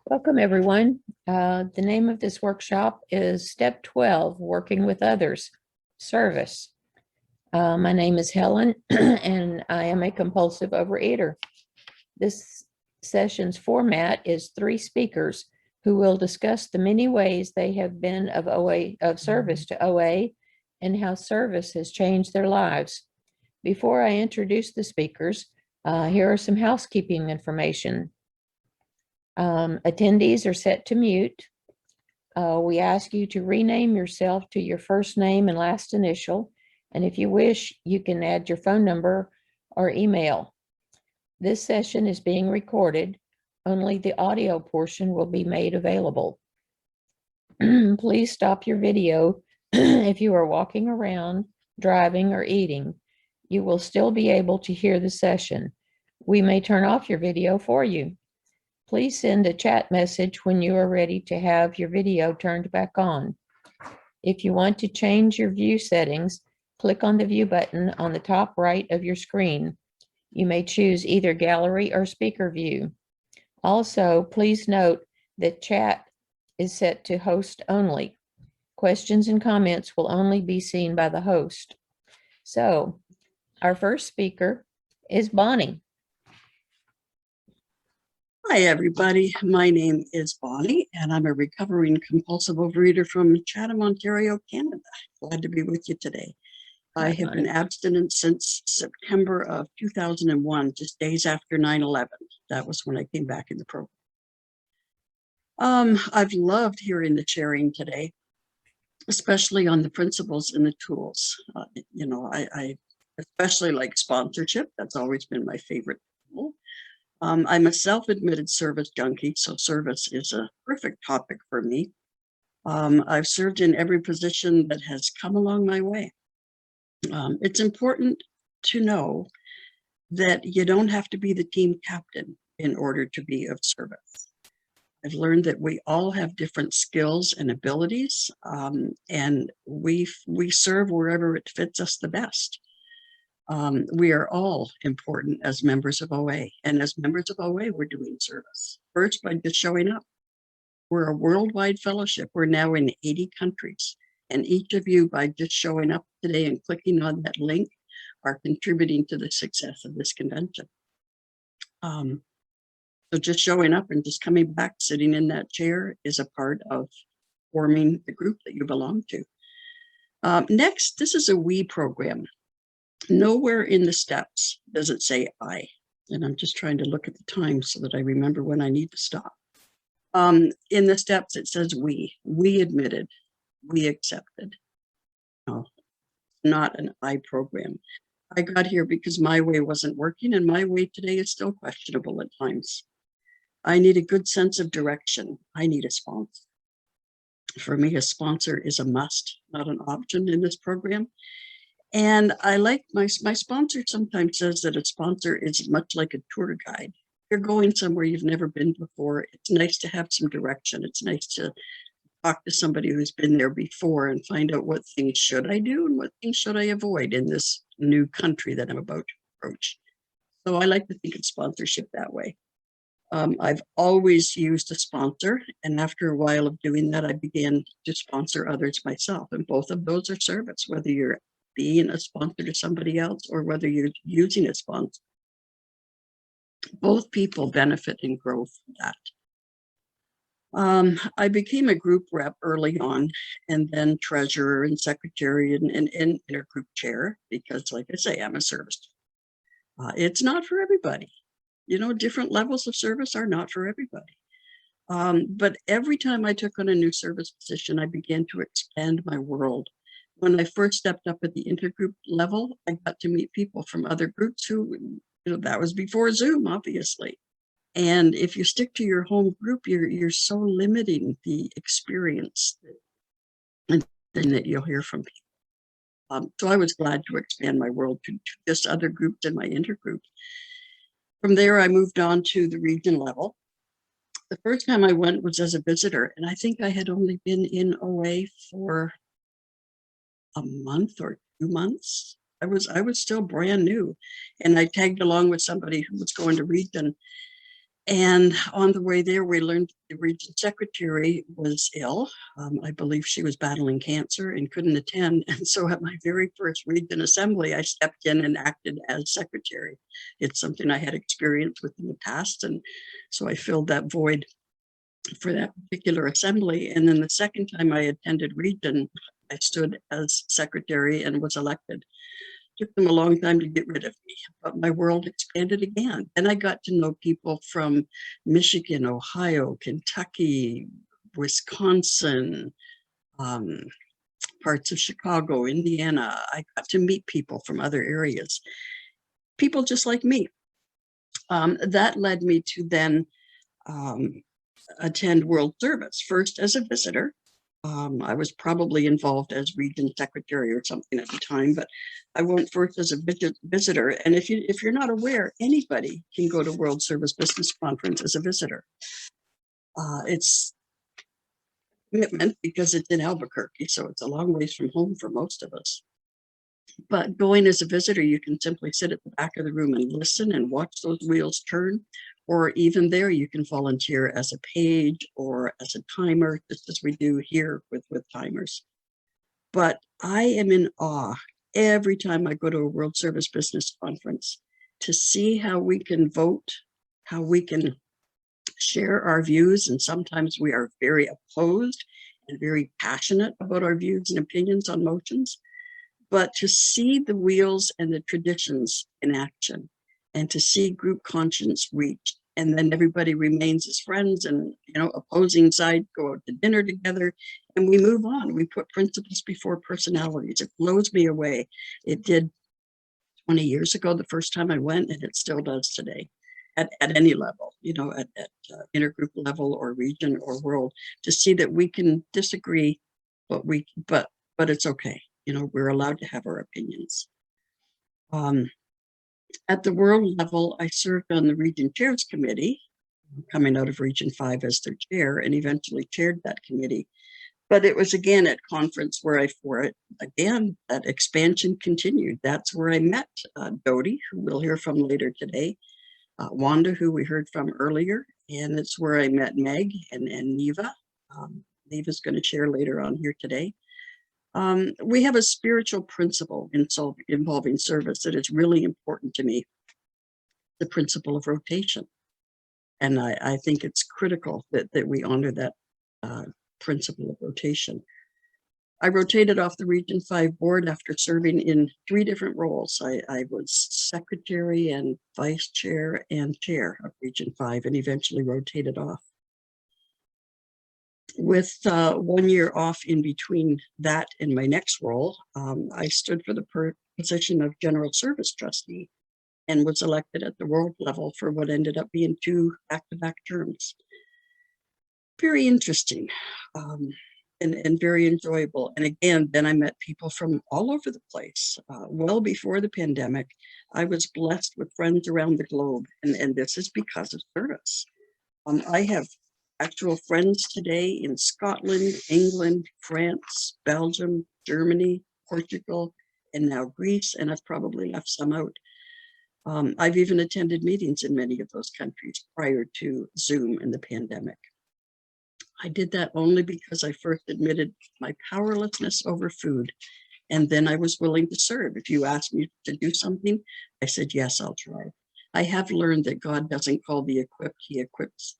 Welcome, everyone. The name of this workshop is Step 12, Working with Others, Service. My name is Helen, and I am a compulsive overeater. This session's format is 3 speakers who will discuss the many ways they have been of service to OA and how service has changed their lives. Before I introduce the speakers, here are some housekeeping information. Attendees are set to mute. We ask you to rename yourself to your first name and last initial. And if you wish, you can add your phone number or email. This session is being recorded. Only the audio portion will be made available. Please stop your video if you are walking around, driving, or eating. You will still be able to hear the session. We may turn off your video for you. Please send a chat message when you are ready to have your video turned back on. If you want to change your view settings, click on the view button on the top right of your screen. You may choose either gallery or speaker view. Also, please note that chat is set to host only. Questions and comments will only be seen by the host. So, our first speaker is Bonnie. Hi, everybody. My name is Bonnie, and I'm a recovering compulsive overeater from Chatham, Ontario, Canada. Glad to be with you today. I have been abstinent since September of 2001, just days after 9/11. That was when I came back in the program. I've loved hearing the sharing today, especially on the principles and the tools. I especially like sponsorship. That's always been my favorite tool. I'm a self-admitted service junkie, so service is a perfect topic for me. I've served in every position that has come along my way. It's important to know that you don't have to be the team captain in order to be of service. I've learned that we all have different skills and abilities, and we serve wherever it fits us the best. We are all important as members of OA, and as members of OA, we're doing service. First, by just showing up. We're a worldwide fellowship. We're now in 80 countries, and each of you, by just showing up today and clicking on that link, are contributing to the success of this convention. So just showing up and just coming back, sitting in that chair is a part of forming the group that you belong to. Next, this is a we program. Nowhere in the steps does it say I, and I'm just trying to look at the time so that I remember when I need to stop. In the steps, it says we admitted, we accepted. No, not an I program. I got here because my way wasn't working, and my way today is still questionable at times. I need a good sense of direction. I need a sponsor. For me, a sponsor is a must, not an option in this program. And I like my sponsor sometimes says that a sponsor is much like a tour guide. You're going somewhere you've never been before. It's nice to have some direction. It's nice to talk to somebody who's been there before and find out what things should I do and what things should I avoid in this new country that I'm about to approach. So I like to think of sponsorship that way. I've always used a sponsor, and after a while of doing that, I began to sponsor others myself. And both of those are service, whether you're being a sponsor to somebody else or whether you're using a sponsor. Both people benefit and grow from that. I became a group rep early on, and then treasurer and secretary and intergroup chair, because like I say, I'm a service. It's not for everybody. You know, different levels of service are not for everybody. But every time I took on a new service position, I began to expand my world. When I first stepped up at the intergroup level, I got to meet people from other groups who, that was before Zoom, obviously. And if you stick to your home group, you're so limiting the experience and that you'll hear from people. So I was glad to expand my world to just other groups in my intergroup. From there, I moved on to the region level. The first time I went was as a visitor, and I think I had only been in OA for a month or 2 months. I was still brand new, and I tagged along with somebody who was going to region. And on the way there, we learned the region secretary was ill. I believe she was battling cancer and couldn't attend. And so at my very first region assembly, I stepped in and acted as secretary. It's something I had experience with in the past. And so I filled that void for that particular assembly. And then the second time I attended region, I stood as secretary and was elected. Took them a long time to get rid of me, but my world expanded again. And I got to know people from Michigan, Ohio, Kentucky, Wisconsin, um, parts of Chicago, Indiana. I got to meet people from other areas, people just like me. That led me to then attend World Service, first as a visitor. I was probably involved as region secretary or something at the time, but I went first as a visitor. And if you're not aware, anybody can go to World Service Business Conference as a visitor. It's commitment because it's in Albuquerque, so it's a long ways from home for most of us. But going as a visitor, you can simply sit at the back of the room and listen and watch those wheels turn. Or even there, you can volunteer as a page or as a timer, just as we do here with timers. But I am in awe every time I go to a World Service Business Conference to see how we can vote, how we can share our views. And sometimes we are very opposed and very passionate about our views and opinions on motions. But to see the wheels and the traditions in action and to see group conscience reached, and then everybody remains as friends, and opposing sides go out to dinner together and we move on. We put principles before personalities. It blows me away. It did 20 years ago, the first time I went, and it still does today at any level, at intergroup level or region or world, to see that we can disagree, but it's okay. We're allowed to have our opinions. At the world level, I served on the Region Chairs Committee, coming out of Region 5 as their chair, and eventually chaired that committee. But it was again at conference where that expansion continued. That's where I met Dodie, who we'll hear from later today, Wanda, who we heard from earlier, and it's where I met Meg and Neva. Neva's going to share later on here today. We have a spiritual principle involving service that is really important to me, the principle of rotation. And I think it's critical that we honor that principle of rotation. I rotated off the Region 5 board after serving in 3 different roles. I was secretary and vice chair and chair of Region 5 and eventually rotated off. With 1 year off in between that and my next role, I stood for the position of General Service Trustee and was elected at the world level for what ended up being 2 back-to-back terms. Very interesting and very enjoyable. And again, then I met people from all over the place. Well before the pandemic, I was blessed with friends around the globe, and this is because of service. I have actual friends today in Scotland, England, France, Belgium, Germany, Portugal, and now Greece, and I've probably left some out. I've even attended meetings in many of those countries prior to Zoom and the pandemic. I did that only because I first admitted my powerlessness over food, and then I was willing to serve. If you asked me to do something, I said, yes, I'll try. I have learned that God doesn't call the equipped, he equips.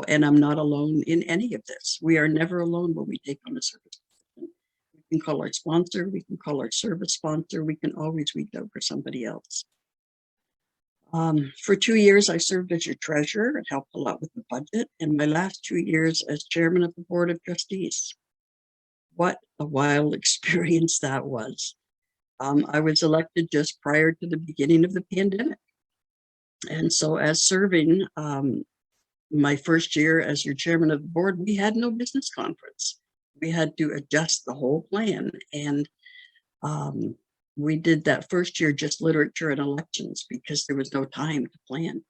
And I'm not alone in any of this. We are never alone when we take on a service. We can call our sponsor, we can call our service sponsor, we can always reach out for somebody else. For 2 years, I served as your treasurer and helped a lot with the budget, and my last 2 years as chairman of the board of trustees. What a wild experience that was. I was elected just prior to the beginning of the pandemic. And so as serving my first year as your chairman of the board, we had no business conference. We had to adjust the whole plan. And we did that first year just literature and elections because there was no time to plan.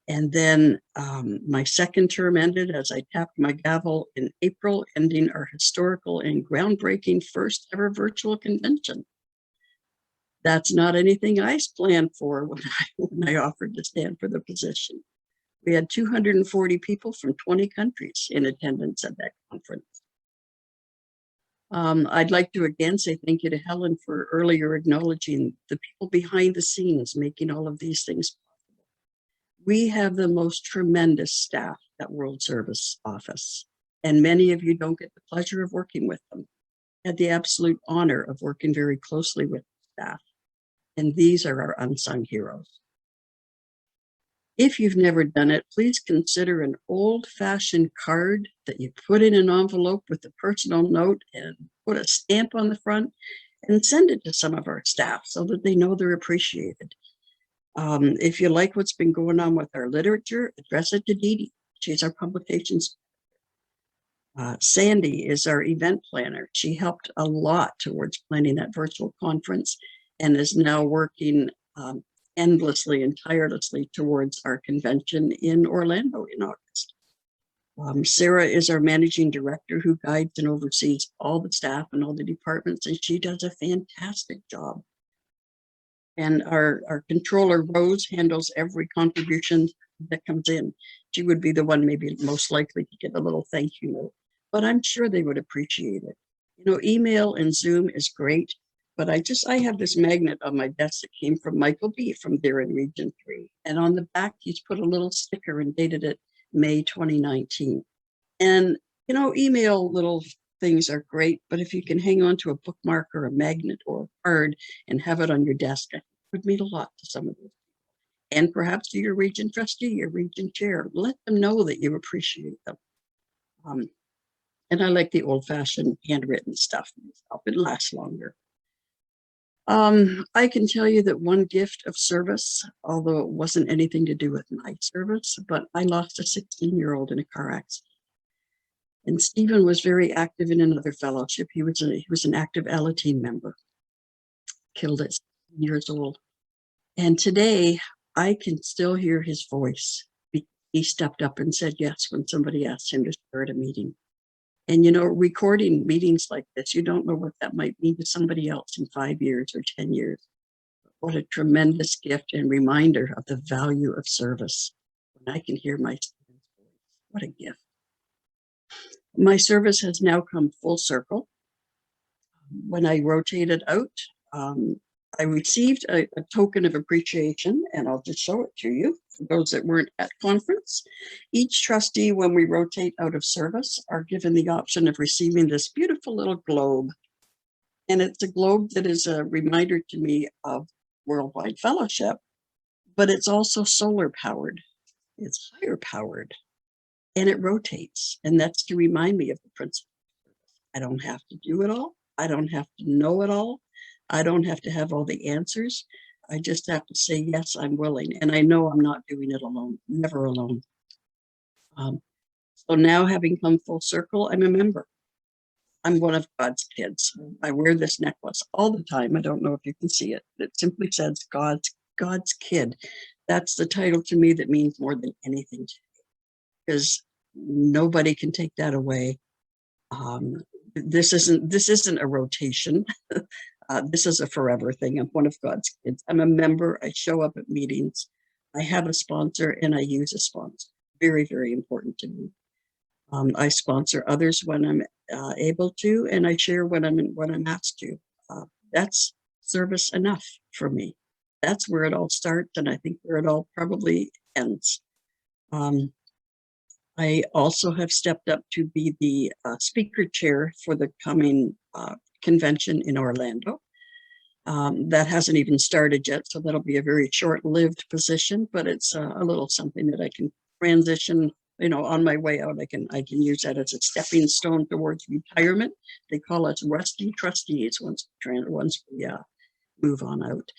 And then my second term ended as I tapped my gavel in April, ending our historical and groundbreaking first ever virtual convention. That's not anything I planned for when I offered to stand for the position. We had 240 people from 20 countries in attendance at that conference. I'd like to again say thank you to Helen for earlier acknowledging the people behind the scenes making all of these things possible. We have the most tremendous staff at World Service Office, and many of you don't get the pleasure of working with them. I had the absolute honor of working very closely with the staff, and these are our unsung heroes. If you've never done it, please consider an old-fashioned card that you put in an envelope with a personal note and put a stamp on the front and send it to some of our staff so that they know they're appreciated. If you like what's been going on with our literature, address it to Dee Dee. She's our publications. Sandy is our event planner. She helped a lot towards planning that virtual conference and is now working endlessly and tirelessly towards our convention in Orlando in August. Sarah is our managing director who guides and oversees all the staff and all the departments, and she does a fantastic job. And our controller, Rose, handles every contribution that comes in. She would be the one maybe most likely to get a little thank you note, but I'm sure they would appreciate it. You know, email and Zoom is great, but I have this magnet on my desk that came from Michael B. from there in Region 3. And on the back, he's put a little sticker and dated it May 2019. And, you know, email little things are great, but if you can hang on to a bookmark or a magnet or a card and have it on your desk, it would mean a lot to some of those people. And perhaps to your region trustee, your region chair, let them know that you appreciate them. And I like the old-fashioned handwritten stuff. It lasts longer. I can tell you that one gift of service, although it wasn't anything to do with my service, but I lost a 16-year-old in a car accident. And Stephen was very active in another fellowship. He was an active Ella team member, killed at 16 years old. And today I can still hear his voice. He stepped up and said yes when somebody asked him to share at a meeting. And, you know, recording meetings like this, you don't know what that might mean to somebody else in 5 years or 10 years. What a tremendous gift and reminder of the value of service when I can hear my students' voice. What a gift. My service has now come full circle. When I rotated out, I received a token of appreciation, and I'll just show it to you for those that weren't at conference. Each trustee, when we rotate out of service, are given the option of receiving this beautiful little globe. And it's a globe that is a reminder to me of Worldwide Fellowship, but it's also solar powered. It's higher powered, and it rotates. And that's to remind me of the principle. I don't have to do it all. I don't have to know it all. I don't have to have all the answers. I just have to say, yes, I'm willing. And I know I'm not doing it alone, never alone. So now having come full circle, I'm a member. I'm one of God's kids. I wear this necklace all the time. I don't know if you can see it. It simply says God's kid. That's the title to me that means more than anything to me, because nobody can take that away. This isn't a rotation. This is a forever thing. I'm one of God's kids. I'm a member. I show up at meetings. I have a sponsor and I use a sponsor. Very, very important to me. I sponsor others when I'm able to, and I share when I'm asked to. That's service enough for me. That's where it all starts, and I think where it all probably ends. I also have stepped up to be the speaker chair for the coming convention in Orlando. That hasn't even started yet, so that'll be a very short-lived position, but it's a little something that I can transition, you know, on my way out. I can use that as a stepping stone towards retirement. They call us rusty trustees once we move on out.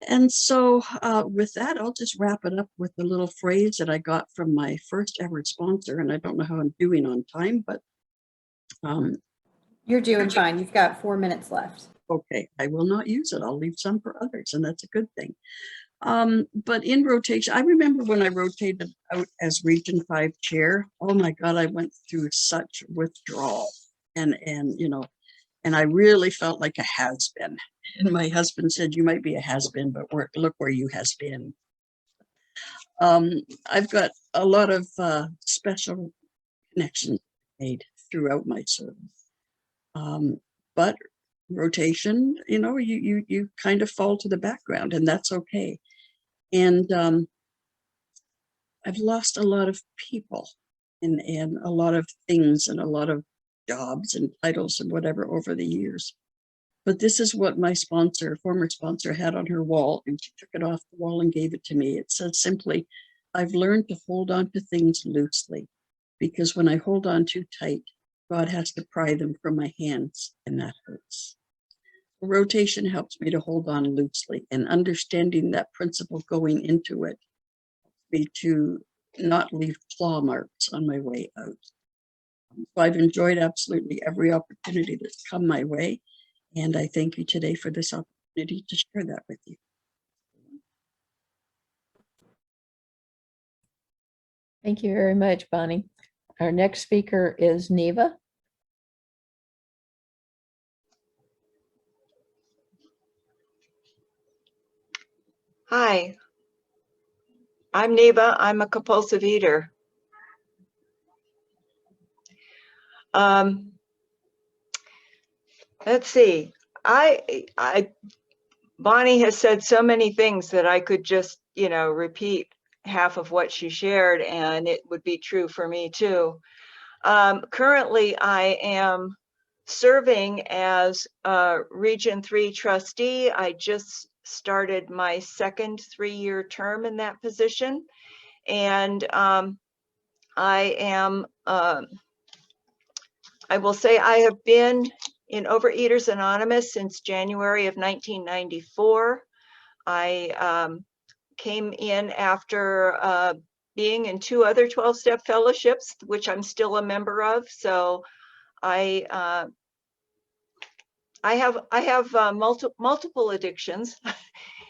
And so with that, I'll just wrap it up with a little phrase that I got from my first ever sponsor, and I don't know how I'm doing on time, but you're doing fine. You've got 4 minutes left. Okay, I will not use it. I'll leave some for others, and that's a good thing. But in rotation, I remember when I rotated out as Region 5 chair, oh my God, I went through such withdrawal. And you know, and I really felt like a has-been. And my husband said, you might be a has-been, but look where you has been. I've got a lot of special connections made throughout my service. But rotation, you kind of fall to the background, and that's okay. And I've lost a lot of people and a lot of things and a lot of jobs and titles and whatever over the years. But this is what my former sponsor, had on her wall, and she took it off the wall and gave it to me. It says simply, I've learned to hold on to things loosely, because when I hold on too tight, God has to pry them from my hands, and that hurts. Rotation helps me to hold on loosely, and understanding that principle going into it, me to not leave claw marks on my way out. So I've enjoyed absolutely every opportunity that's come my way, and I thank you today for this opportunity to share that with you. Thank you very much, Bonnie. Our next speaker is Neva. Hi, I'm Neva. I'm a compulsive eater. Let's see. Bonnie has said so many things that I could just, repeat half of what she shared, and it would be true for me too. Currently, I am serving as a Region 3 trustee. I just started my second 3-year term in that position. And I will say I have been in Overeaters Anonymous since January of 1994. I came in after being in 2 other 12-step fellowships, which I'm still a member of. So I have multiple addictions,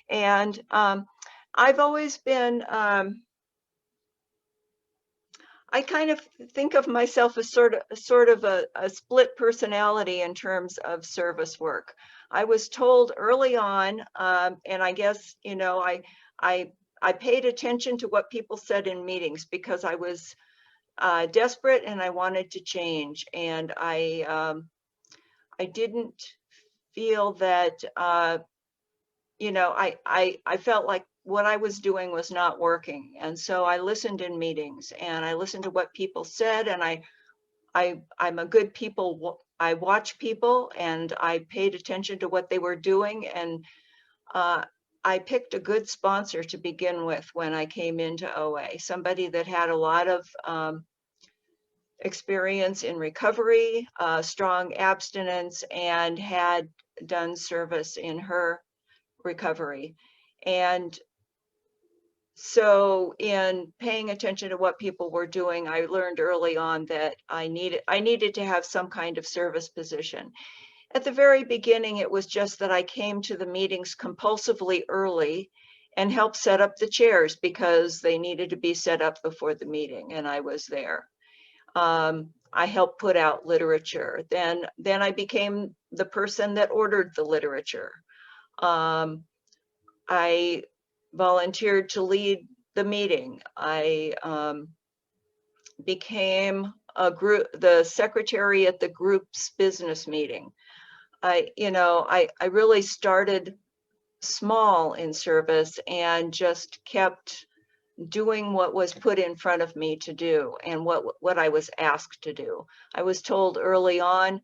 and I've always been. I kind of think of myself as sort of a split personality in terms of service work. I was told early on, and I guess I paid attention to what people said in meetings because I was desperate and I wanted to change, and I didn't feel that I felt like what I was doing was not working. And so I listened in meetings and I listened to what people said, and I'm a good people. I watch people and I paid attention to what they were doing. And I picked a good sponsor to begin with when I came into OA, somebody that had a lot of experience in recovery, strong abstinence, and had done service in her recovery. And so in paying attention to what people were doing, I learned early on that I needed to have some kind of service position. At the very beginning, it was just that I came to the meetings compulsively early and helped set up the chairs because they needed to be set up before the meeting, and I was there. I helped put out literature. Then I became the person that ordered the literature. I volunteered to lead the meeting. I became the secretary at the group's business meeting. I really started small in service and just kept doing what was put in front of me to do and what I was asked to do. I was told early on,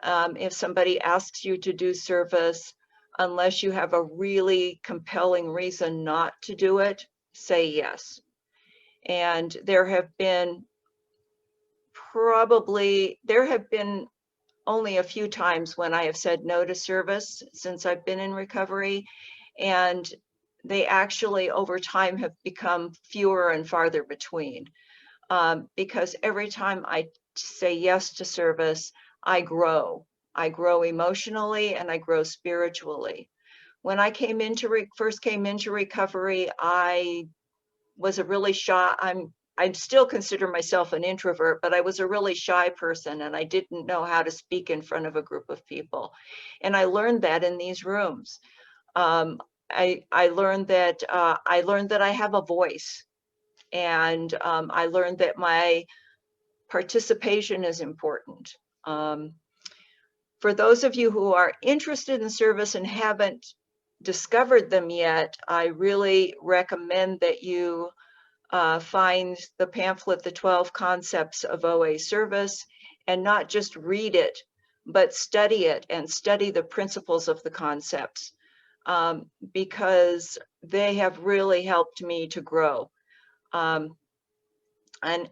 if somebody asks you to do service, unless you have a really compelling reason not to do it, say yes. And there have been only a few times when I have said no to service since I've been in recovery. And they actually over time have become fewer and farther between. Because every time I say yes to service, I grow. I grow emotionally and I grow spiritually. When I first came into recovery, I was a really shy, I still consider myself an introvert, but I was a really shy person and I didn't know how to speak in front of a group of people. And I learned that in these rooms. I learned that I have a voice, And I learned that my participation is important. For those of you who are interested in service and haven't discovered them yet, I really recommend that you find the pamphlet, The 12 Concepts of OA Service, and not just read it, but study it and study the principles of the concepts, because they have really helped me to grow. And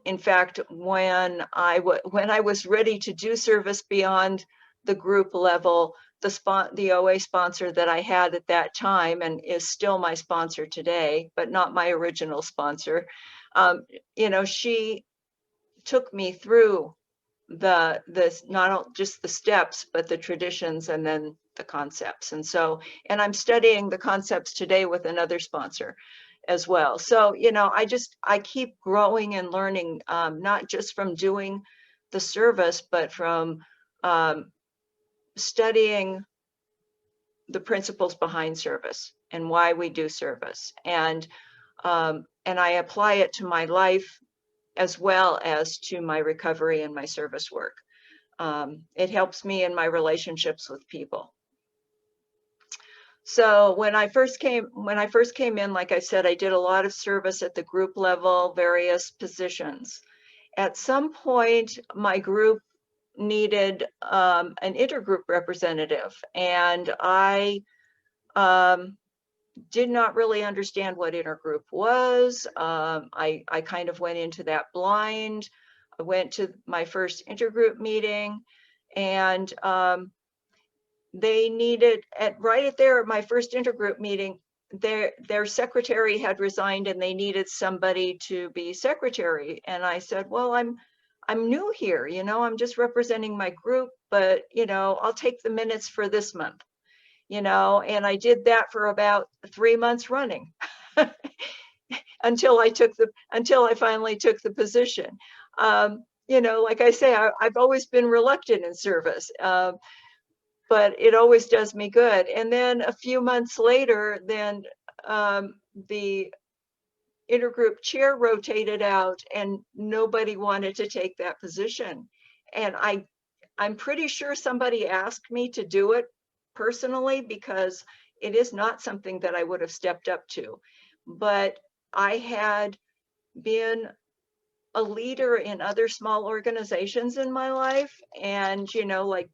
in fact, when I was ready to do service beyond the group level, the OA sponsor that I had at that time, and is still my sponsor today, but not my original sponsor, you know, she took me through not just the steps, but the traditions and then the concepts. And so, and I'm studying the concepts today with another sponsor as well. So, you know, I keep growing and learning, not just from doing the service, but from studying the principles behind service and why we do service. And I apply it to my life as well as to my recovery and my service work. It helps me in my relationships with people. So when I first came in, like I said, I did a lot of service at the group level, various positions. At some point, my group needed an intergroup representative, and I did not really understand what intergroup was. I kind of went into that blind. I went to my first intergroup meeting, and they needed right at my first intergroup meeting, their secretary had resigned and they needed somebody to be secretary. And I said, well, I'm new here, you know, I'm just representing my group, but you know, I'll take the minutes for this month, you know. And I did that for about 3 months running until I finally took the position. You know, like I say, I've always been reluctant in service. But it always does me good. And then a few months later, then the intergroup chair rotated out and nobody wanted to take that position. And I'm pretty sure somebody asked me to do it personally, because it is not something that I would have stepped up to. But I had been a leader in other small organizations in my life, and, you know, like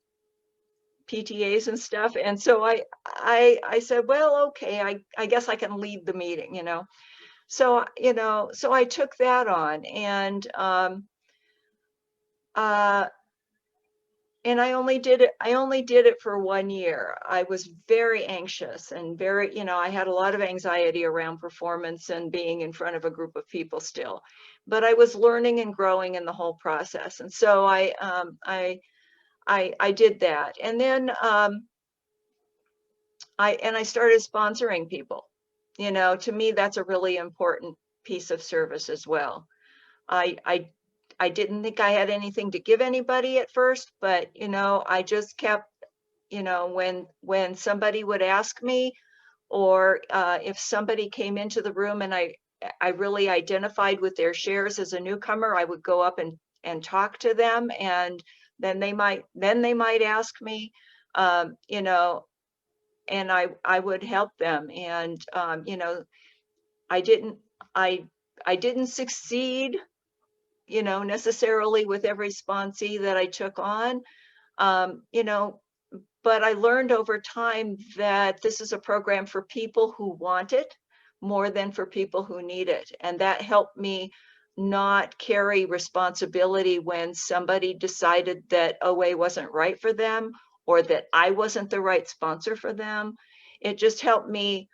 PTAs and stuff. And so I said, well, okay, I guess I can lead the meeting, you know. So, you know, so I took that on, and I only did it for 1 year. I was very anxious and very, you know, I had a lot of anxiety around performance and being in front of a group of people still, but I was learning and growing in the whole process. And so I did that. And then I started sponsoring people. You know, to me, that's a really important piece of service as well. I didn't think I had anything to give anybody at first, but you know, I just kept, you know, when somebody would ask me, or if somebody came into the room and I really identified with their shares as a newcomer, I would go up and talk to them, and then they might ask me, you know, and I would help them. And you know, I didn't succeed, you know, necessarily with every sponsee that I took on, you know, but I learned over time that this is a program for people who want it more than for people who need it. And that helped me not carry responsibility when somebody decided that OA wasn't right for them, or that I wasn't the right sponsor for them. It just helped me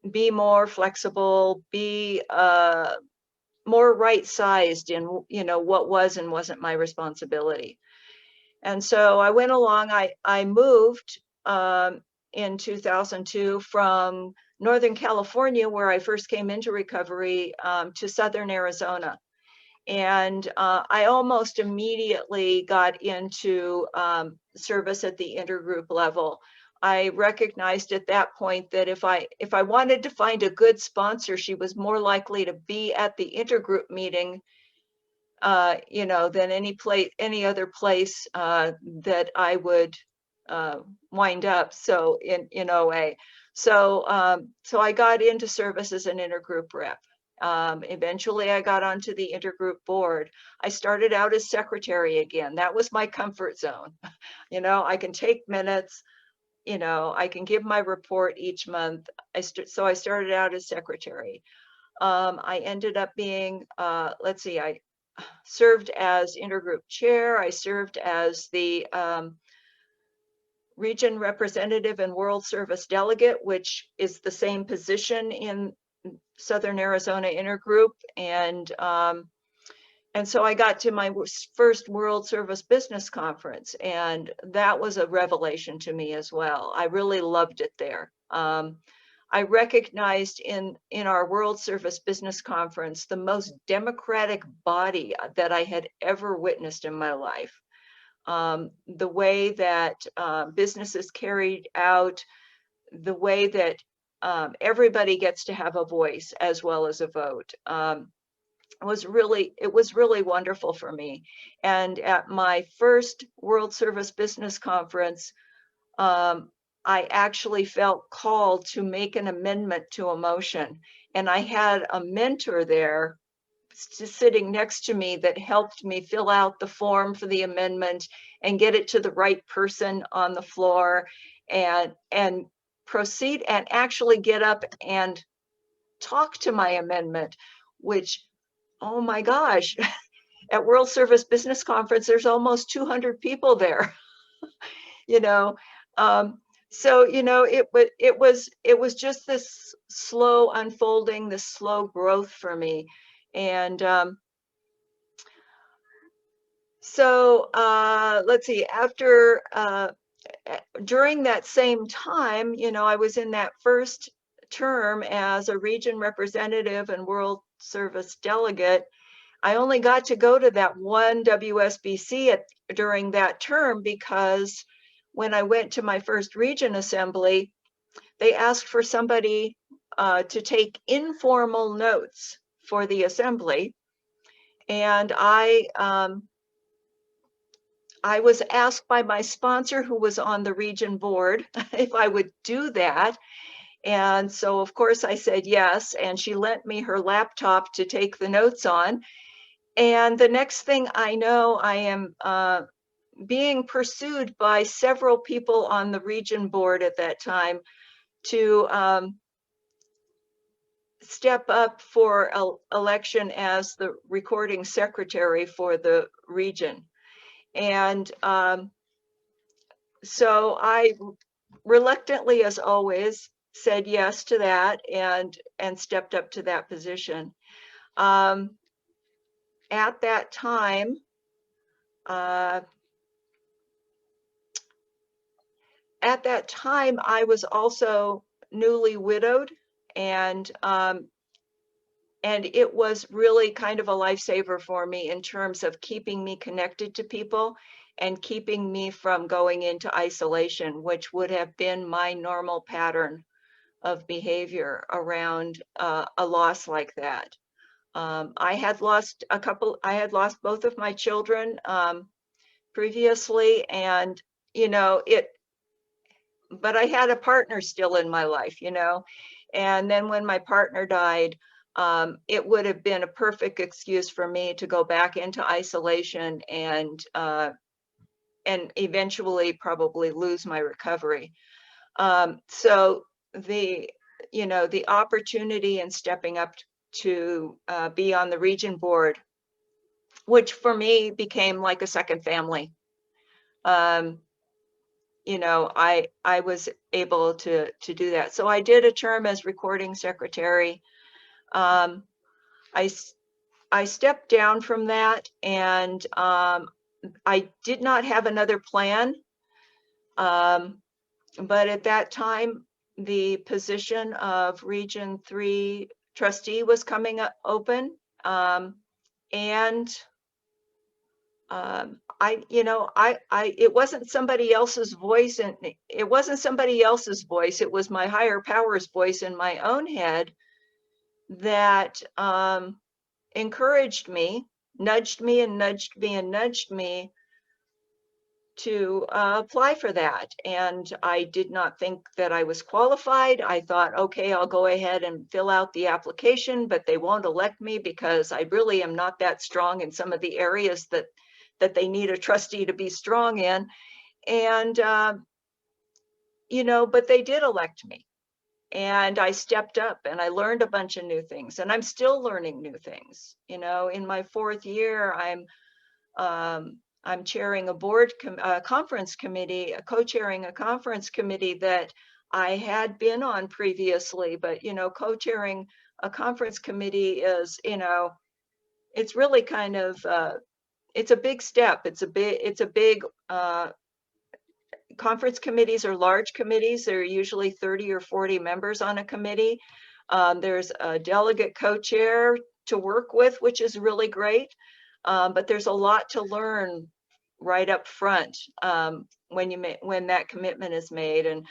be more flexible, be more right-sized in, you know, what was and wasn't my responsibility. And so I went along. I moved in 2002 from Northern California, where I first came into recovery, to Southern Arizona. And I almost immediately got into service at the intergroup level, I recognized at that point that if I wanted to find a good sponsor, she was more likely to be at the intergroup meeting, you know, than any other place that I would wind up. So in OA, so I got into service as an intergroup rep. Eventually, I got onto the intergroup board. I started out as secretary again. That was my comfort zone. You know, I can take minutes. You know, I can give my report each month. So I started out as secretary. I ended up being, let's see, I served as intergroup chair. I served as the region representative and World Service delegate, which is the same position in Southern Arizona Intergroup. And so I got to my first World Service Business Conference, and that was a revelation to me as well. I really loved it there. I recognized in our World Service Business Conference the most democratic body that I had ever witnessed in my life. The way that business is carried out, the way that everybody gets to have a voice as well as a vote. It was really wonderful for me. And at my first World Service Business Conference, I actually felt called to make an amendment to a motion. And I had a mentor there sitting next to me that helped me fill out the form for the amendment and get it to the right person on the floor and proceed and actually get up and talk to my amendment, which, oh my gosh, at World Service Business Conference, there's almost 200 people there, you know. So, you know, it was just this slow unfolding, this slow growth for me. And so let's see, after, during that same time, you know, I was in that first term as a region representative and World Service delegate. I only got to go to that one WSBC during that term because when I went to my first region assembly, they asked for somebody to take informal notes for the assembly. And I was asked by my sponsor, who was on the region board, if I would do that. And so, of course, I said yes. And she lent me her laptop to take the notes on. And the next thing I know, I am being pursued by several people on the region board at that time to step up for election as the recording secretary for the region. And so I reluctantly, as always, said yes to that and stepped up to that position. At that time, I was also newly widowed, and it was really kind of a lifesaver for me in terms of keeping me connected to people and keeping me from going into isolation, which would have been my normal pattern of behavior around a loss like that. I had lost both of my children previously, and, you know, but I had a partner still in my life, you know, and then when my partner died, it would have been a perfect excuse for me to go back into isolation and eventually probably lose my recovery. So the opportunity in stepping up to be on the region board, which for me became like a second family. You know, I was able to do that. So I did a term as recording secretary. I stepped down from that, and I did not have another plan. But at that time, the position of Region 3 trustee was coming up open. And it wasn't somebody else's voice, and it wasn't somebody else's voice. It was my higher power's voice in my own head that encouraged me, nudged me and nudged me and nudged me to apply for that. And I did not think that I was qualified. I thought, okay, I'll go ahead and fill out the application, but they won't elect me because I really am not that strong in some of the areas that they need a trustee to be strong in. And, but they did elect me. And I stepped up and I learned a bunch of new things, and I'm still learning new things. In my 4th year, I'm chairing a conference committee, co-chairing a conference committee that I had been on previously, but co-chairing a conference committee is, it's really kind of, it's a big step. It's a big, conference committees are large committees. There are usually 30 or 40 members on a committee. There's a delegate co-chair to work with, which is really great. But there's a lot to learn right up front when that commitment is made. And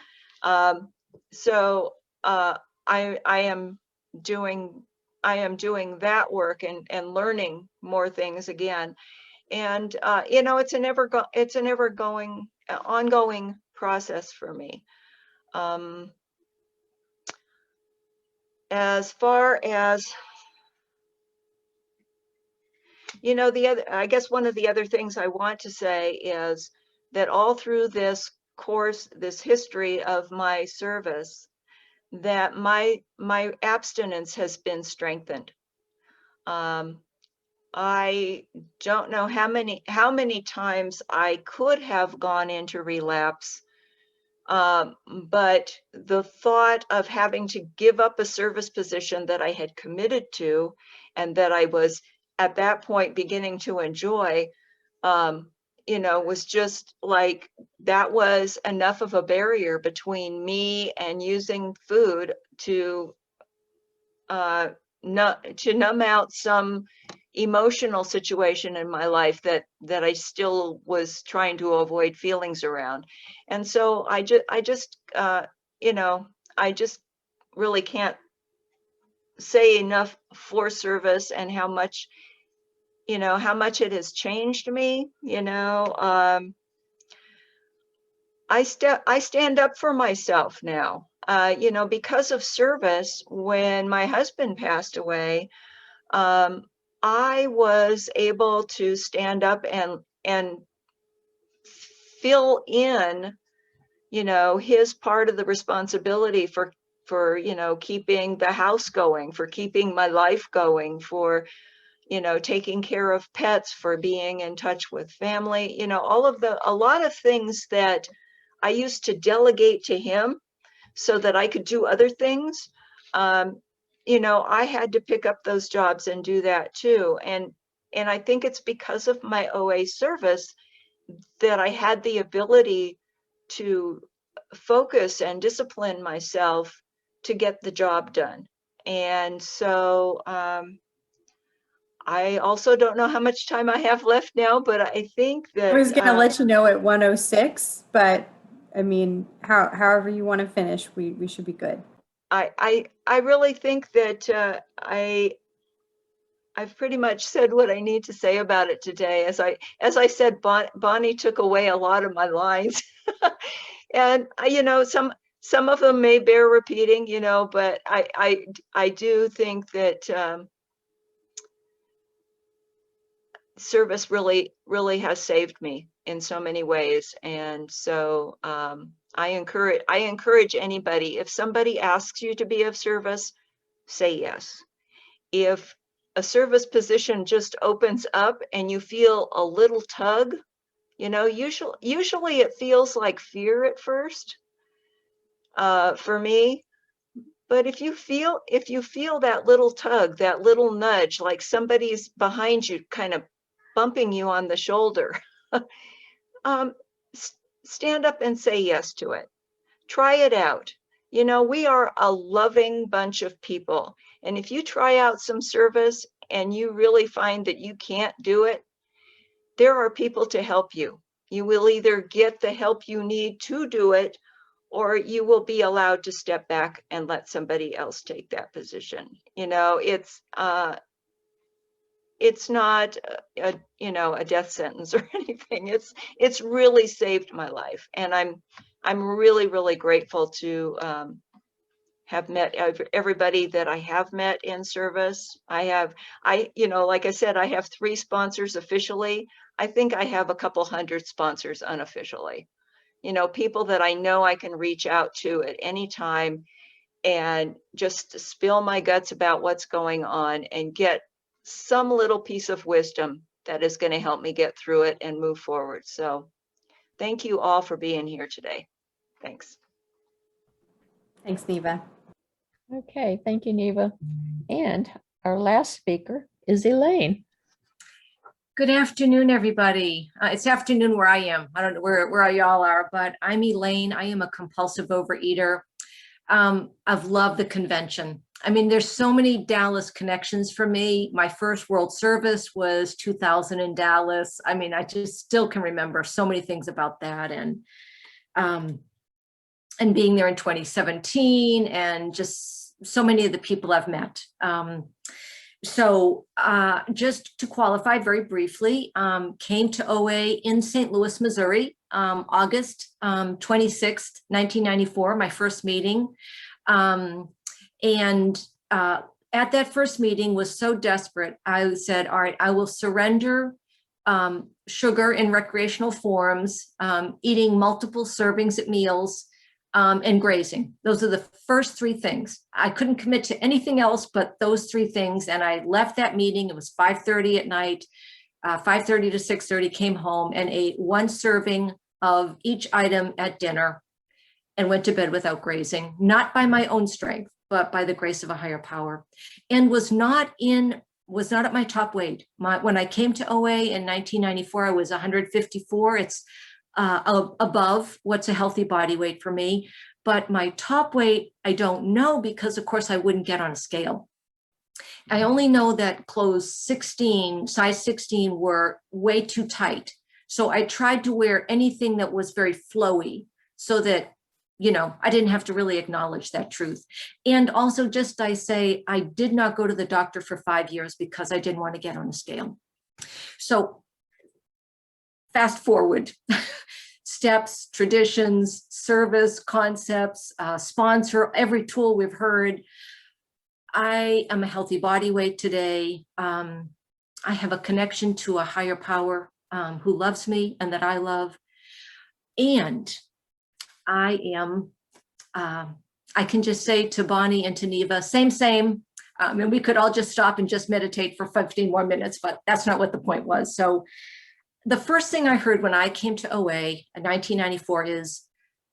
so I am doing that work and learning more things again. And it's a never going ongoing process for me. As far as I guess one of the other things I want to say is that all through this course, this history of my service, that my abstinence has been strengthened. I don't know how many times I could have gone into relapse, but the thought of having to give up a service position that I had committed to and that I was at that point beginning to enjoy, was just like, that was enough of a barrier between me and using food to numb out some emotional situation in my life that I still was trying to avoid feelings around. And so I just really can't say enough for service and how much it has changed me. I stand up for myself now. Because of service, when my husband passed away, I was able to stand up and fill in, his part of the responsibility for keeping the house going, for keeping my life going, for taking care of pets, for being in touch with family, a lot of things that I used to delegate to him so that I could do other things. I had to pick up those jobs and do that too. And I think it's because of my OA service that I had the ability to focus and discipline myself to get the job done. And so I also don't know how much time I have left now, but I think that I was going to let you know at 1:06, but I mean, however you want to finish, we should be good. I really think that I've pretty much said what I need to say about it today. As I said, Bonnie took away a lot of my lines, and some of them may bear repeating, but I do think that service really has saved me in so many ways. And so I encourage anybody, if somebody asks you to be of service, say yes. If a service position just opens up and you feel a little tug, usually it feels like fear at first for me. But if you feel that little tug, that little nudge, like somebody's behind you kind of bumping you on the shoulder, stand up and say yes to it. Try it out. We are a loving bunch of people. And if you try out some service and you really find that you can't do it, there are people to help you. You will either get the help you need to do it, or you will be allowed to step back and let somebody else take that position. You know, it's not a you know, a death sentence or anything. It's really saved my life, and I'm really grateful to have met everybody that I have met in service. You know, like I said, I have 3 sponsors officially. I think I have a couple hundred sponsors unofficially. You know, people that I know I can reach out to at any time and just spill my guts about what's going on and get some little piece of wisdom that is going to help me get through it and move forward. So thank you all for being here today. Thanks. Thanks, Neva. Okay, thank you, Neva. And our last speaker is Elaine. Good afternoon, everybody. It's afternoon where I am. I don't know where y'all are, but I'm Elaine. I am a compulsive overeater. I've loved the convention. I mean, there's so many Dallas connections for me. My first World Service was 2000 in Dallas. I mean, I just still can remember so many things about that, and being there in 2017, and just so many of the people I've met. So just to qualify very briefly, came to OA in St. Louis, Missouri, August 26th, 1994, my first meeting. And at that first meeting was so desperate, I said, all right, I will surrender sugar in recreational forms, eating multiple servings at meals, and grazing. Those are the first 3 things. I couldn't commit to anything else but those 3 things. And I left that meeting. It was 5:30 at night, 5:30 to 6:30, came home and ate 1 serving of each item at dinner and went to bed without grazing, not by my own strength, but by the grace of a higher power, and was not at my top weight. When I came to OA in 1994, I was 154. It's above what's a healthy body weight for me. But my top weight, I don't know, because of course I wouldn't get on a scale. I only know that clothes size 16 were way too tight. So I tried to wear anything that was very flowy so that, you know, I didn't have to really acknowledge that truth. And also, just I say, I did not go to the doctor for 5 years because I didn't want to get on a scale. So fast forward. Steps, traditions, service, concepts, sponsor, every tool we've heard. I am a healthy body weight today. I have a connection to a higher power who loves me and that I love. And I can just say to Bonnie and to Neva, same. And we could all just stop and just meditate for 15 more minutes, but that's not what the point was. So the first thing I heard when I came to OA in 1994 is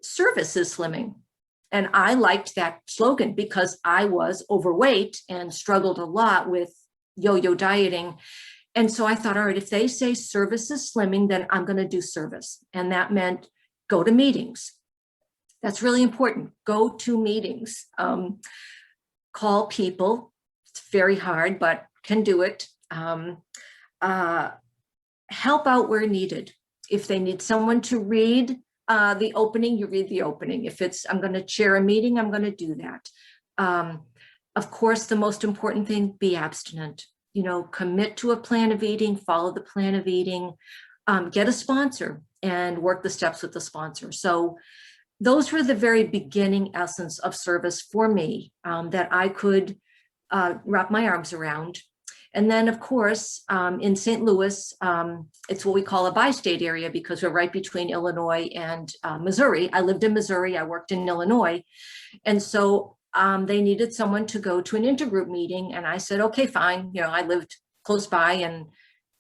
service is slimming. And I liked that slogan because I was overweight and struggled a lot with yo-yo dieting. And so I thought, all right, if they say service is slimming, then I'm going to do service. And that meant go to meetings. That's really important. Go to meetings. Call people. It's very hard, but can do it. Help out where needed. If they need someone to read the opening, you read the opening. If it's, I'm going to chair a meeting, I'm going to do that. Of course, the most important thing, be abstinent. You know, commit to a plan of eating, follow the plan of eating, get a sponsor and work the steps with the sponsor. So those were the very beginning essence of service for me that I could wrap my arms around. And then, of course, in St. Louis, it's what we call a bi-state area because we're right between Illinois and Missouri. I lived in Missouri, I worked in Illinois. And so they needed someone to go to an intergroup meeting. And I said, okay, fine. You know, I lived close by. And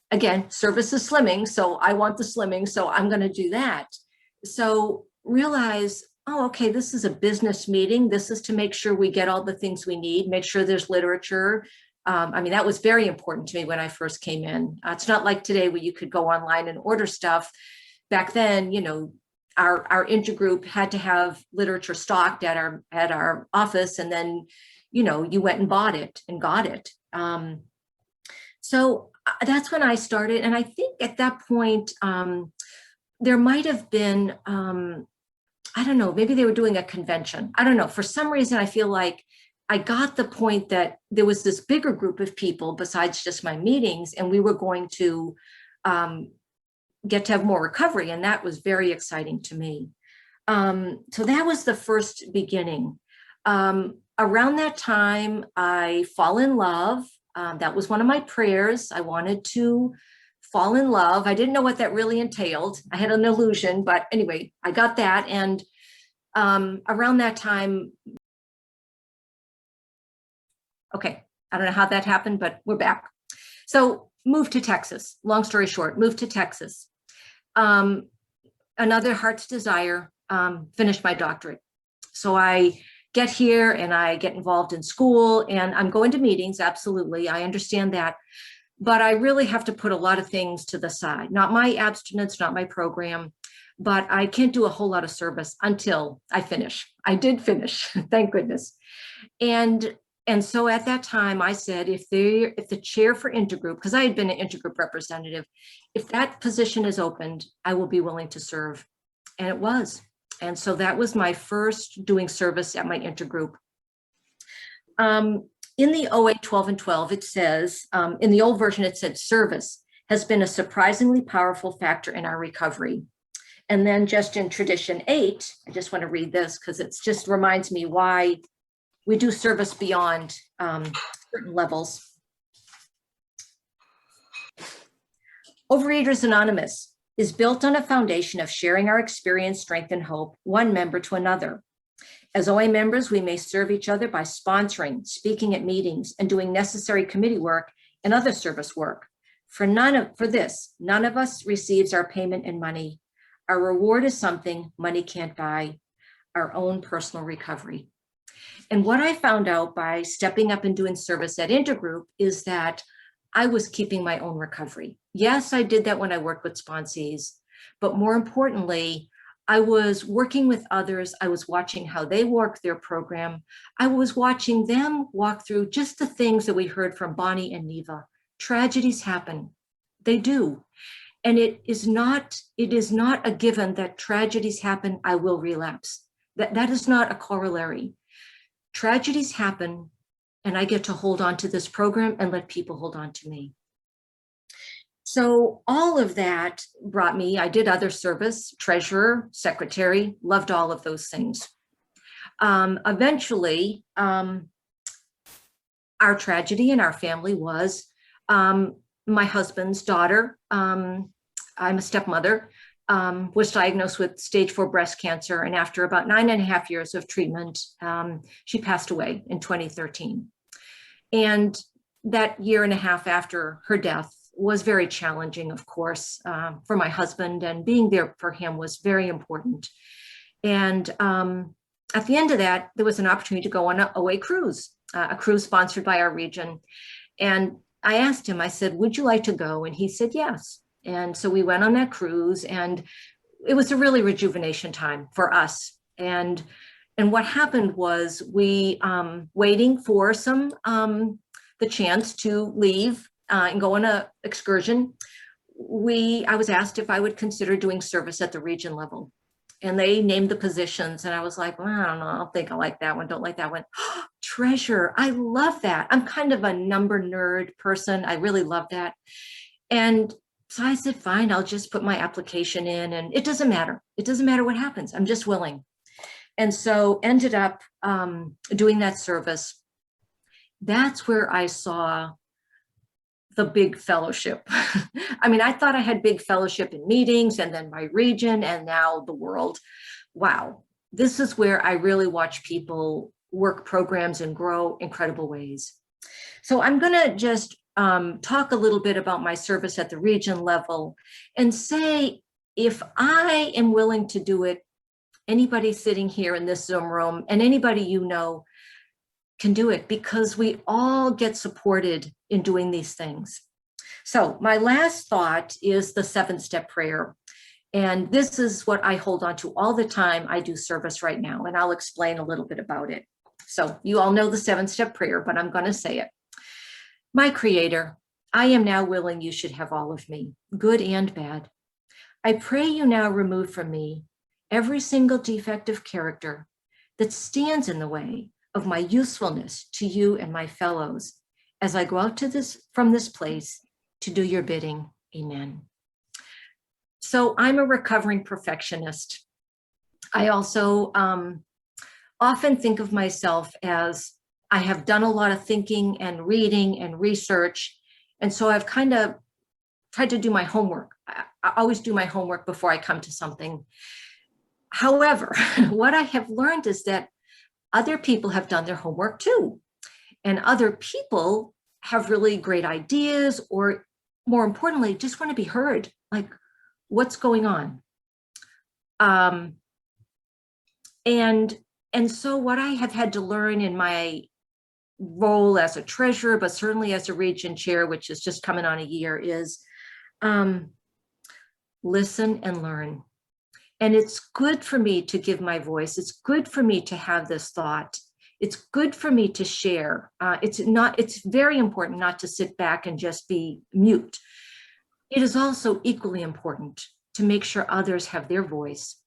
again, service is slimming. So I want the slimming. So I'm going to do that. So realize, oh, okay, this is a business meeting. This is to make sure we get all the things we need, make sure there's literature. I mean, that was very important to me when I first came in. It's not like today where you could go online and order stuff. Back then, you know, our intergroup had to have literature stocked at our office, and then, you know, you went and bought it and got it. So That's when I started. And I think at that point, there might have been, I don't know, maybe they were doing a convention. I don't know. For some reason, I feel like I got the point that there was this bigger group of people besides just my meetings, and we were going to get to have more recovery. And that was very exciting to me. So that was the first beginning. Around that time, I fall in love. That was one of my prayers. I wanted to fall in love. I didn't know what that really entailed. I had an illusion, but anyway, I got that. And around that time, okay, I don't know how that happened, but we're back. So moved to Texas. Long story short, moved to Texas. Another heart's desire, finished my doctorate. So I get here and I get involved in school, and I'm going to meetings. Absolutely. I understand that. But I really have to put a lot of things to the side, not my abstinence, not my program, but I can't do a whole lot of service until I finish. I did finish, thank goodness. And so at that time I said, if the chair for intergroup, because I had been an intergroup representative, if that position is opened, I will be willing to serve. And it was. And so that was my first doing service at my intergroup. In the OA 12 and 12, it says, in the old version, it said service has been a surprisingly powerful factor in our recovery. And then just in tradition 8, I just want to read this because it just reminds me why we do service beyond certain levels. Overeaters Anonymous is built on a foundation of sharing our experience, strength, and hope, one member to another. As OA members, we may serve each other by sponsoring, speaking at meetings, and doing necessary committee work and other service work. For this, none of us receives our payment in money. Our reward is something money can't buy, our own personal recovery. And what I found out by stepping up and doing service at Intergroup is that I was keeping my own recovery. Yes, I did that when I worked with sponsees, but more importantly, I was working with others. I was watching how they work their program. I was watching them walk through just the things that we heard from Bonnie and Neva. Tragedies happen. They do. And it is not a given that tragedies happen, I will relapse. That is not a corollary. Tragedies happen, and I get to hold on to this program and let people hold on to me. So all of that brought me, I did other service, treasurer, secretary, loved all of those things. Eventually, our tragedy in our family was my husband's daughter, I'm a stepmother, was diagnosed with stage 4 breast cancer. And after about 9.5 years of treatment, she passed away in 2013. And that 1.5 years after her death was very challenging, of course, for my husband, and being there for him was very important. And at the end of that, there was an opportunity to go on an OA cruise, a cruise sponsored by our region. And I asked him, I said, would you like to go? And he said, yes. And so we went on that cruise, and it was a really rejuvenation time for us. And what happened was we, waiting for the chance to leave and go on an excursion, I was asked if I would consider doing service at the region level. And they named the positions, and I was like, well, I don't know, I don't think I like that one, don't like that one. Treasurer, I love that. I'm kind of a number nerd person. I really love that. And so I said, fine, I'll just put my application in, and it doesn't matter. It doesn't matter what happens. I'm just willing. And so ended up doing that service. That's where I saw the big fellowship. I mean, I thought I had big fellowship in meetings, and then my region, and now the world. Wow. This is where I really watch people work programs and grow incredible ways. So I'm going to just talk a little bit about my service at the region level and say, if I am willing to do it, anybody sitting here in this Zoom room and anybody you know can do it, because we all get supported in doing these things. So my last thought is the 7-step prayer. And this is what I hold on to all the time. I do service right now, and I'll explain a little bit about it. So you all know the 7-step prayer, but I'm going to say it. My Creator, I am now willing you should have all of me, good and bad. I pray you now remove from me every single defect of character that stands in the way of my usefulness to you and my fellows as I go out from this place to do your bidding. Amen. So I'm a recovering perfectionist. I also often think of myself as I have done a lot of thinking and reading and research. And so I've kind of tried to do my homework. I always do my homework before I come to something. However, what I have learned is that other people have done their homework too. And other people have really great ideas, or more importantly, just want to be heard. Like, what's going on? And so what I have had to learn in my role as a treasurer, but certainly as a region chair, which is just coming on a year, is listen and learn. And it's good for me to give my voice. It's good for me to have this thought. It's good for me to share. It's very important not to sit back and just be mute. It is also equally important to make sure others have their voice.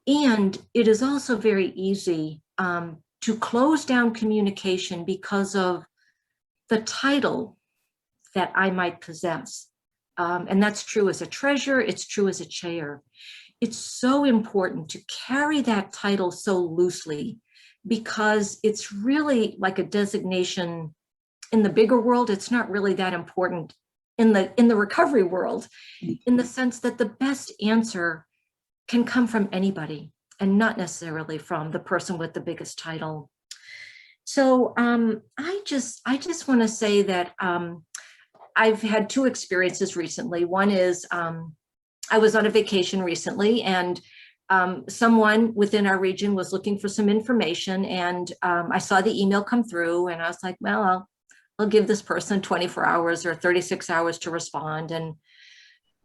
And it is also very easy to close down communication because of the title that I might possess. And that's true as a treasurer, it's true as a chair. It's so important to carry that title so loosely because it's really like a designation in the bigger world. It's not really that important in the recovery world, in the sense that the best answer can come from anybody and not necessarily from the person with the biggest title. So I just want to say that I've had two experiences recently. One is I was on a vacation recently, and someone within our region was looking for some information, and I saw the email come through, and I was like, well, I'll give this person 24 hours or 36 hours to respond.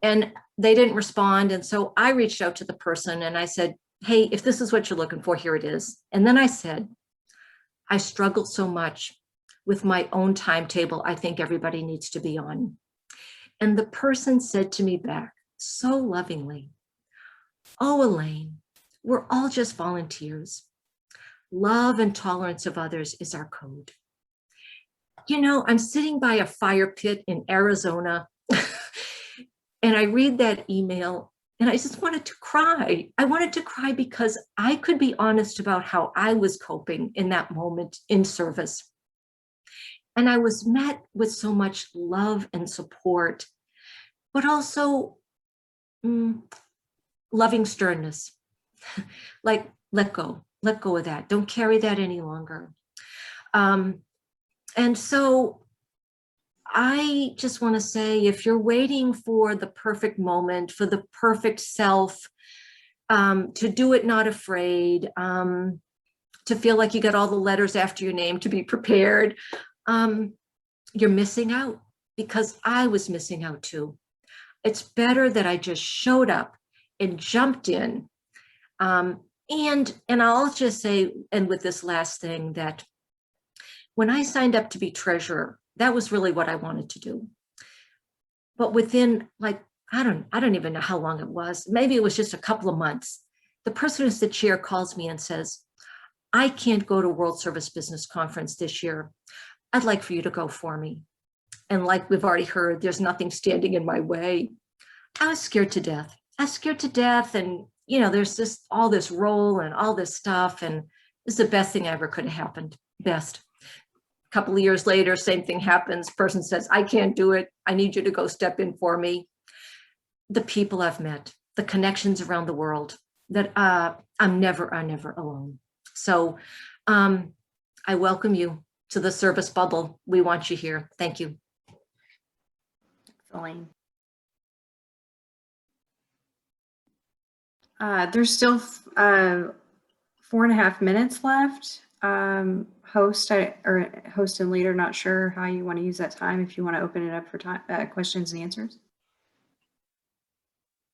And they didn't respond. And so I reached out to the person and I said, hey, if this is what you're looking for, here it is. And then I said, I struggled so much with my own timetable I think everybody needs to be on. And the person said to me back so lovingly, oh, Elaine, we're all just volunteers. Love and tolerance of others is our code. You know, I'm sitting by a fire pit in Arizona and I read that email and I just wanted to cry. I wanted to cry because I could be honest about how I was coping in that moment in service. And I was met with so much love and support, but also loving sternness. Like, let go of that. Don't carry that any longer. And so I just want to say, if you're waiting for the perfect moment, for the perfect self, to do it not afraid, to feel like you got all the letters after your name to be prepared, you're missing out, because I was missing out too. It's better that I just showed up and jumped in. And I'll just say, and with this last thing, that when I signed up to be treasurer, that was really what I wanted to do. But within, like, I don't even know how long it was. Maybe it was just a couple of months. The person who's the chair calls me and says, I can't go to World Service Business Conference this year. I'd like for you to go for me. And like we've already heard, there's nothing standing in my way. I was scared to death. And, you know, there's just all this role and all this stuff. And it's the best thing ever could have happened. Best. A couple of years later, same thing happens. Person says, I can't do it. I need you to go step in for me. The people I've met, the connections around the world, that I'm never alone. So I welcome you to the service bubble. We want you here. Thank you. Elaine. There's still 4.5 minutes left. Host and leader, not sure how you want to use that time. If you want to open it up for time, questions and answers.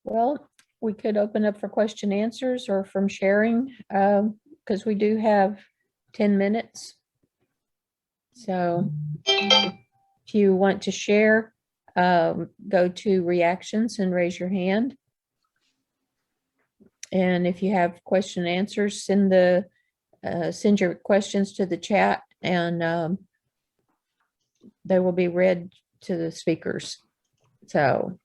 Well, we could open up for question answers or from sharing, because we do have 10 minutes. So If you want to share, go to reactions and raise your hand. And if you have question and answers, send your questions to the chat, and they will be read to the speakers. So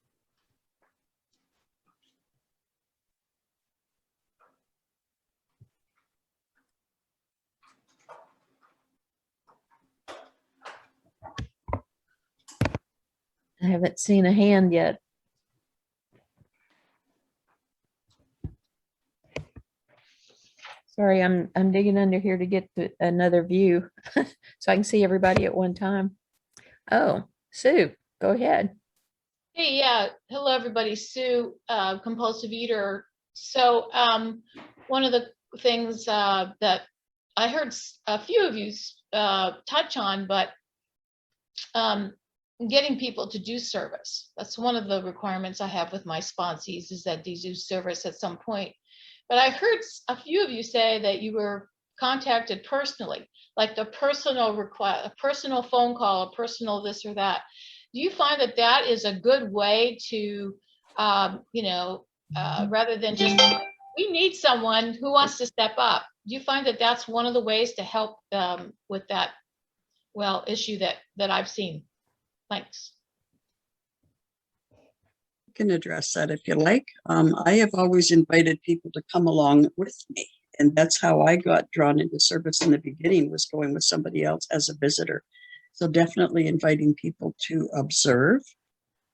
I haven't seen a hand yet. Sorry, I'm digging under here to get another view so I can see everybody at one time. Oh, Sue, go ahead. Hey, yeah. Hello, everybody. Sue, compulsive eater. So one of the things that I heard a few of you touch on, but getting people to do service. That's one of the requirements I have with my sponsees, is that they do service at some point. But I heard a few of you say that you were contacted personally, like the personal request, a personal phone call, a personal this or that. Do you find that that is a good way to, rather than just, we need someone who wants to step up? Do you find that that's one of the ways to help with that, issue that I've seen? Thanks. Can address that if you like. I have always invited people to come along with me, and that's how I got drawn into service in the beginning, was going with somebody else as a visitor. So definitely inviting people to observe,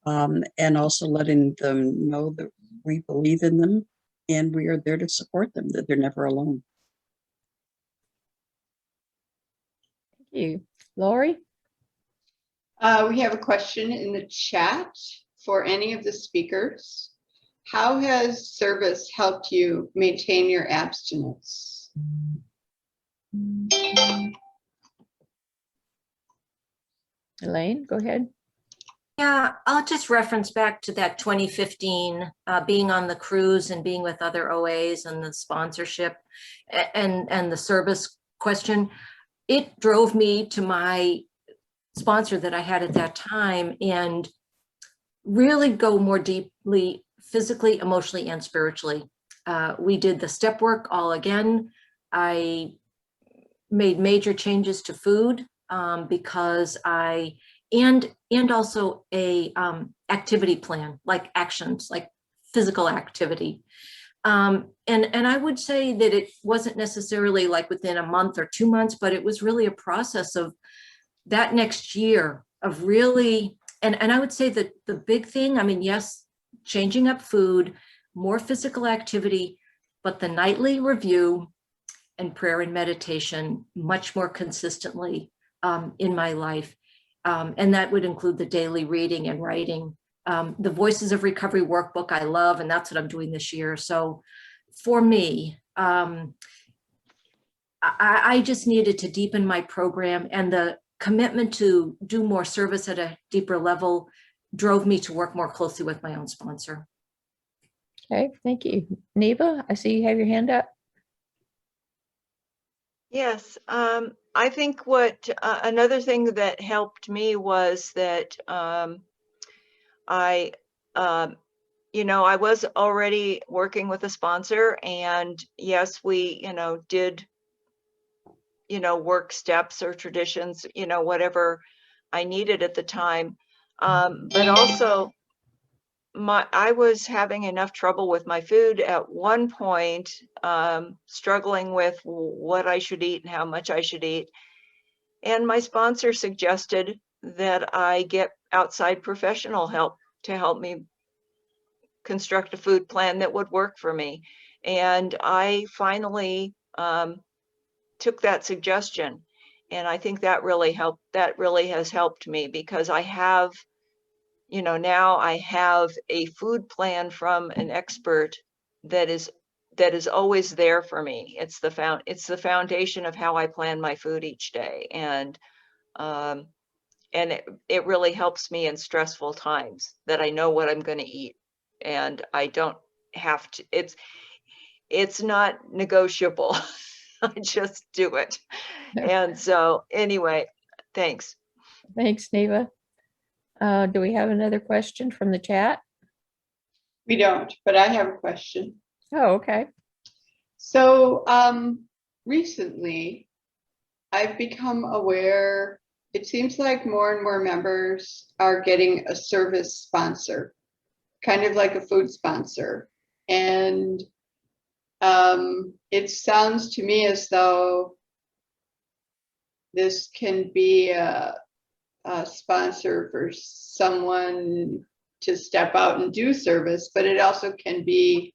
and also letting them know that we believe in them and we are there to support them, that they're never alone. Thank you. Lori? We have a question in the chat for any of the speakers. How has service helped you maintain your abstinence? Elaine, go ahead. Yeah, I'll just reference back to that 2015, being on the cruise and being with other OAs and the sponsorship and the service question. It drove me to my sponsor that I had at that time and really go more deeply, physically, emotionally, and spiritually. We did the step work all again. I made major changes to food because and also a activity plan, like actions, like physical activity. And I would say that it wasn't necessarily like within a month or 2 months, but it was really a process of that next year of really, and I would say that the big thing, I mean, yes, changing up food, more physical activity, but the nightly review and prayer and meditation much more consistently in my life. And that would include the daily reading and writing. The Voices of Recovery workbook I love, and that's what I'm doing this year. So for me, I just needed to deepen my program, and the commitment to do more service at a deeper level drove me to work more closely with my own sponsor. Okay, thank you. Neva, I see you have your hand up. Yes, I think what another thing that helped me was that I was already working with a sponsor, and yes, we, did, work steps or traditions, whatever I needed at the time. But also I was having enough trouble with my food at one point, struggling with what I should eat and how much I should eat. And my sponsor suggested that I get outside professional help to help me construct a food plan that would work for me. And I finally took that suggestion. And I think that really helped. That really has helped me, because I have, now I have a food plan from an expert that is always there for me. It's the foundation of how I plan my food each day. And it really helps me in stressful times, that I know what I'm going to eat, and I don't have to, it's not negotiable. I just do it. And so anyway, thanks. Thanks, Neva. Do we have another question from the chat? We don't, but I have a question. Oh, okay. So recently, I've become aware, it seems like more and more members are getting a service sponsor, kind of like a food sponsor. And it sounds to me as though this can be a sponsor for someone to step out and do service, but it also can be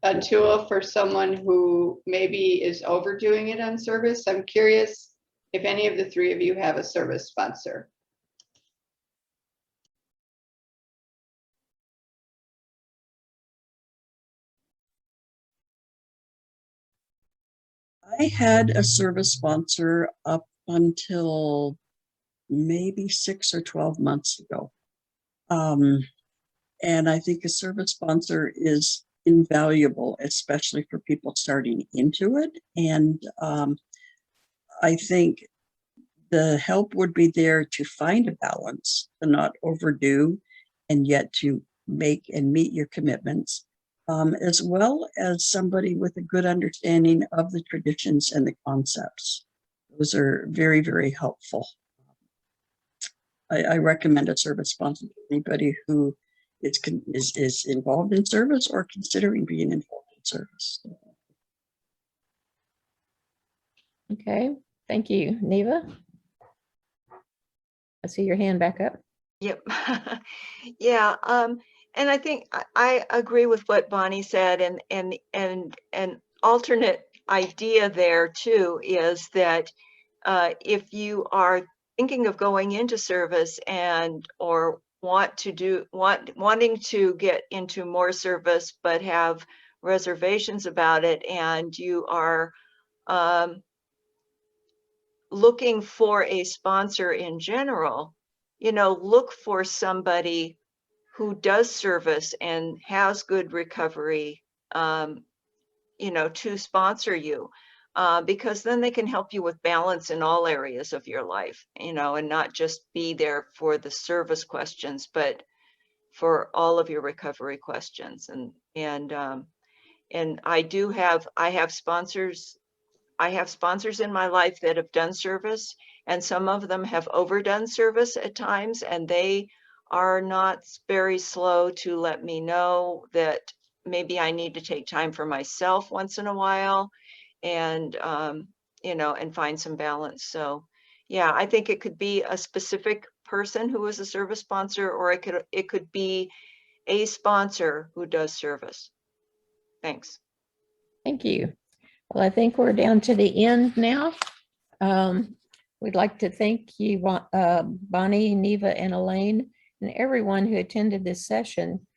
a tool for someone who maybe is overdoing it on service. I'm curious if any of the three of you have a service sponsor. I had a service sponsor up until maybe 6 or 12 months ago. And I think a service sponsor is invaluable, especially for people starting into it. And I think the help would be there to find a balance, to not overdo, and yet to make and meet your commitments, as well as somebody with a good understanding of the traditions and the concepts. Those are very, very helpful. I recommend a service sponsor to anybody who is involved in service or considering being involved in service. Okay, thank you. Neva? I see your hand back up. Yep. Yeah. And I think I agree with what Bonnie said, and an alternate idea there too is that if you are thinking of going into service and or wanting to get into more service but have reservations about it, and you are looking for a sponsor in general, look for somebody who does service and has good recovery, to sponsor you, because then they can help you with balance in all areas of your life, and not just be there for the service questions, but for all of your recovery questions. And I have sponsors in my life that have done service, and some of them have overdone service at times, and they are not very slow to let me know that maybe I need to take time for myself once in a while, and and find some balance. So yeah, I think it could be a specific person who is a service sponsor, or it could be a sponsor who does service. Thanks. Thank you. Well, I think we're down to the end now. We'd like to thank you, Bonnie, Neva, and Elaine, and everyone who attended this session.